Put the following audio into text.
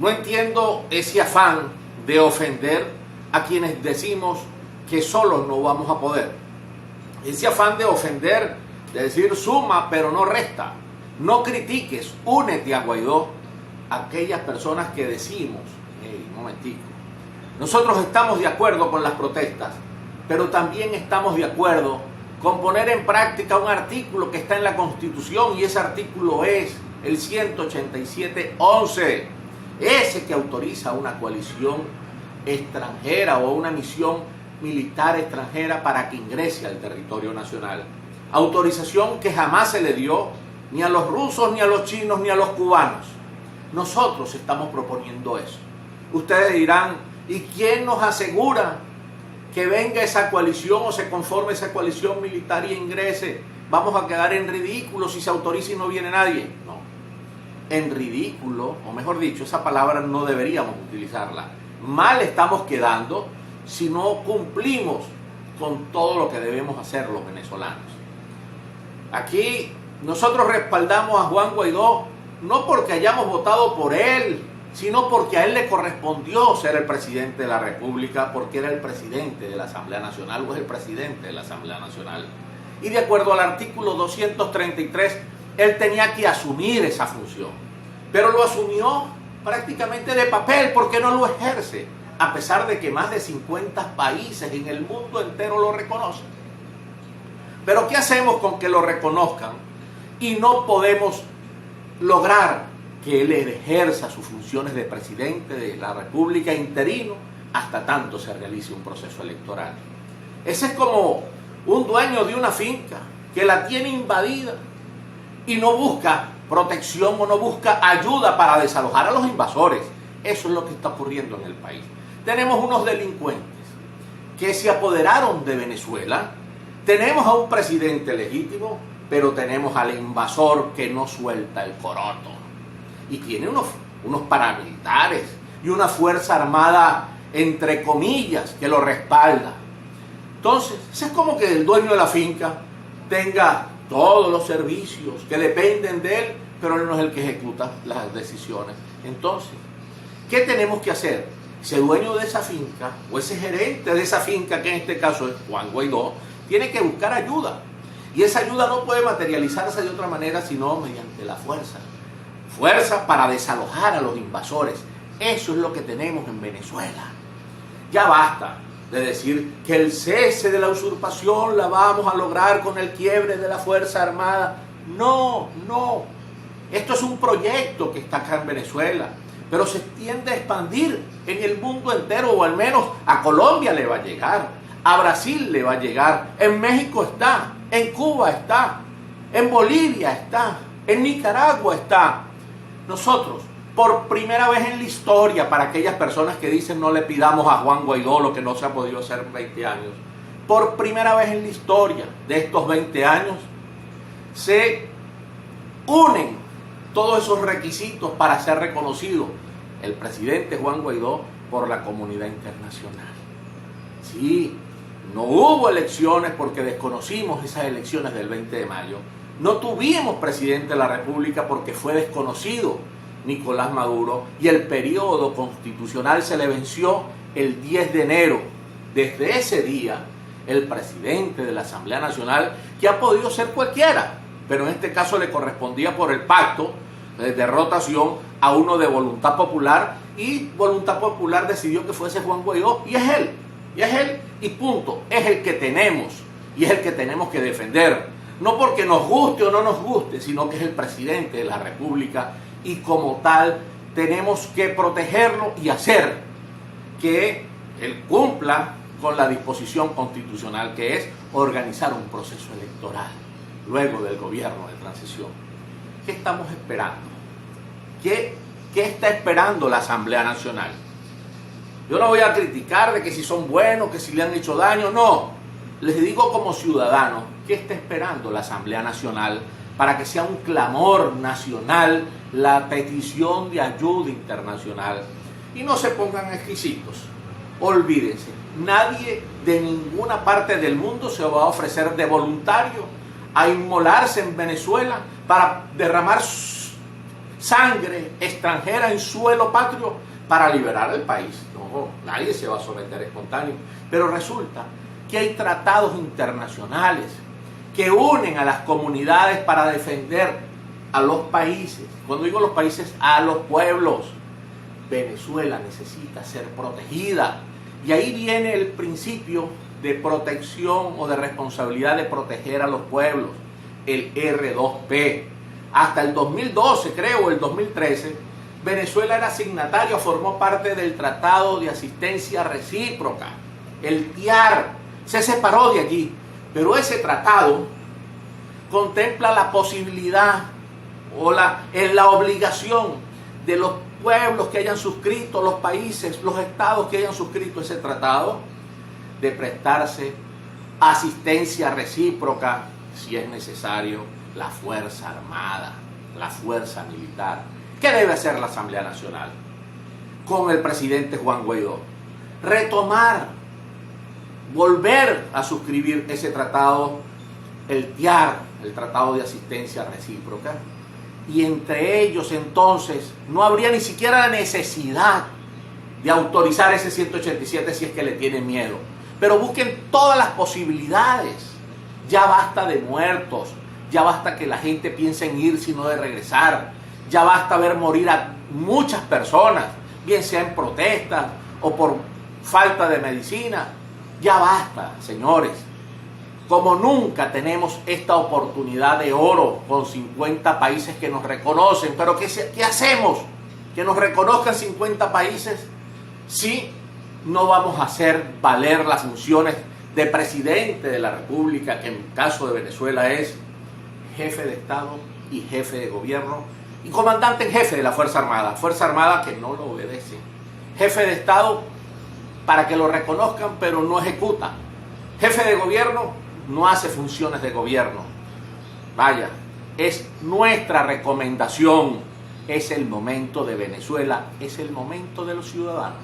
No entiendo ese afán de ofender a quienes decimos que solos no vamos a poder. Ese afán de ofender, de decir suma pero no resta. No critiques, únete a Guaidó. Aquellas personas que decimos, un momentico, nosotros estamos de acuerdo con las protestas, pero también estamos de acuerdo con poner en práctica un artículo que está en la Constitución, y ese artículo es el 187.11, ese que autoriza una coalición extranjera o una misión militar extranjera para que ingrese al territorio nacional. Autorización que jamás se le dio ni a los rusos, ni a los chinos, ni a los cubanos. Nosotros estamos proponiendo eso. Ustedes dirán, ¿y quién nos asegura que venga esa coalición o se conforme esa coalición militar y ingrese? Vamos a quedar en ridículo si se autoriza y no viene nadie. No. En ridículo, o mejor dicho, esa palabra no deberíamos utilizarla. Mal estamos quedando si no cumplimos con todo lo que debemos hacer los venezolanos. Aquí nosotros respaldamos a Juan Guaidó no porque hayamos votado por él, sino porque a él le correspondió ser el presidente de la República, porque era el presidente de la Asamblea Nacional o es el presidente de la Asamblea Nacional. Y de acuerdo al artículo 233, él tenía que asumir esa función. Pero lo asumió prácticamente de papel porque no lo ejerce, a pesar de que más de 50 países en el mundo entero lo reconocen. Pero ¿qué hacemos con que lo reconozcan y no podemos lograr que él ejerza sus funciones de presidente de la República interino hasta tanto se realice un proceso electoral? Ese es como un dueño de una finca que la tiene invadida y no busca protección o no busca ayuda para desalojar a los invasores. Eso es lo que está ocurriendo en el país. Tenemos unos delincuentes que se apoderaron de Venezuela. Tenemos a un presidente legítimo, pero tenemos al invasor que no suelta el coroto. Y tiene unos paramilitares y una fuerza armada, entre comillas, que lo respalda. Entonces, es como que el dueño de la finca tenga todos los servicios que dependen de él, pero él no es el que ejecuta las decisiones. Entonces, ¿qué tenemos que hacer? Ese dueño de esa finca, o ese gerente de esa finca, que en este caso es Juan Guaidó, tiene que buscar ayuda. Y esa ayuda no puede materializarse de otra manera sino mediante la fuerza. Fuerza para desalojar a los invasores. Eso es lo que tenemos en Venezuela. Ya basta de decir que el cese de la usurpación la vamos a lograr con el quiebre de la Fuerza Armada. No, no. Esto es un proyecto que está acá en Venezuela, pero se tiende a expandir en el mundo entero, o al menos a Colombia le va a llegar, a Brasil le va a llegar, en México está, en Cuba está, en Bolivia está, en Nicaragua está. Nosotros, por primera vez en la historia, para aquellas personas que dicen no le pidamos a Juan Guaidó lo que no se ha podido hacer en 20 años, por primera vez en la historia de estos 20 años, se unen todos esos requisitos para ser reconocido el presidente Juan Guaidó por la comunidad internacional. Sí, no hubo elecciones porque desconocimos esas elecciones del 20 de mayo. No tuvimos presidente de la República porque fue desconocido Nicolás Maduro y el periodo constitucional se le venció el 10 de enero. Desde ese día, el presidente de la Asamblea Nacional, que ha podido ser cualquiera, pero en este caso le correspondía por el pacto de rotación a uno de Voluntad Popular, y Voluntad Popular decidió que fuese Juan Guaidó, y es él, y punto. Es el que tenemos, y es el que tenemos que defender, no porque nos guste o no nos guste, sino que es el presidente de la República, y como tal tenemos que protegerlo y hacer que él cumpla con la disposición constitucional, que es organizar un proceso electoral luego del gobierno de transición. ¿Qué estamos esperando? ¿Qué está esperando la Asamblea Nacional? Yo no voy a criticar de que si son buenos, que si le han hecho daño, no. Les digo como ciudadano, ¿qué está esperando la Asamblea Nacional para que sea un clamor nacional la petición de ayuda internacional? Y no se pongan exquisitos. Olvídense, nadie de ninguna parte del mundo se va a ofrecer de voluntario a inmolarse en Venezuela para derramar sangre extranjera en suelo patrio para liberar el país. No, nadie se va a someter espontáneo. Pero resulta que hay tratados internacionales que unen a las comunidades para defender a los países. Cuando digo los países, a los pueblos. Venezuela necesita ser protegida. Y ahí viene el principio de protección o de responsabilidad de proteger a los pueblos, el R2P. Hasta el 2012, creo, el 2013, Venezuela era signatario, formó parte del Tratado de Asistencia Recíproca, el TIAR. Se separó de allí, pero ese tratado contempla la posibilidad o la obligación de los pueblos que hayan suscrito, los países, los estados que hayan suscrito ese tratado, de prestarse asistencia recíproca, si es necesario, la Fuerza Armada, la Fuerza Militar. ¿Qué debe hacer la Asamblea Nacional con el presidente Juan Guaidó? Retomar, volver a suscribir ese tratado, el TIAR, el Tratado de Asistencia Recíproca, y entre ellos entonces no habría ni siquiera la necesidad de autorizar ese 187 si es que le tienen miedo. Pero busquen todas las posibilidades. Ya basta de muertos, ya basta que la gente piense en ir sino de regresar, ya basta ver morir a muchas personas, bien sea en protestas o por falta de medicina. Ya basta, señores. Como nunca tenemos esta oportunidad de oro con 50 países que nos reconocen. Pero ¿qué hacemos? ¿Que nos reconozcan 50 países? Sí, no vamos a hacer valer las funciones de presidente de la República, que en el caso de Venezuela es jefe de Estado y jefe de gobierno, y comandante en jefe de la Fuerza Armada que no lo obedece. Jefe de Estado para que lo reconozcan, pero no ejecuta. Jefe de gobierno no hace funciones de gobierno. Vaya, es nuestra recomendación. Es el momento de Venezuela, es el momento de los ciudadanos.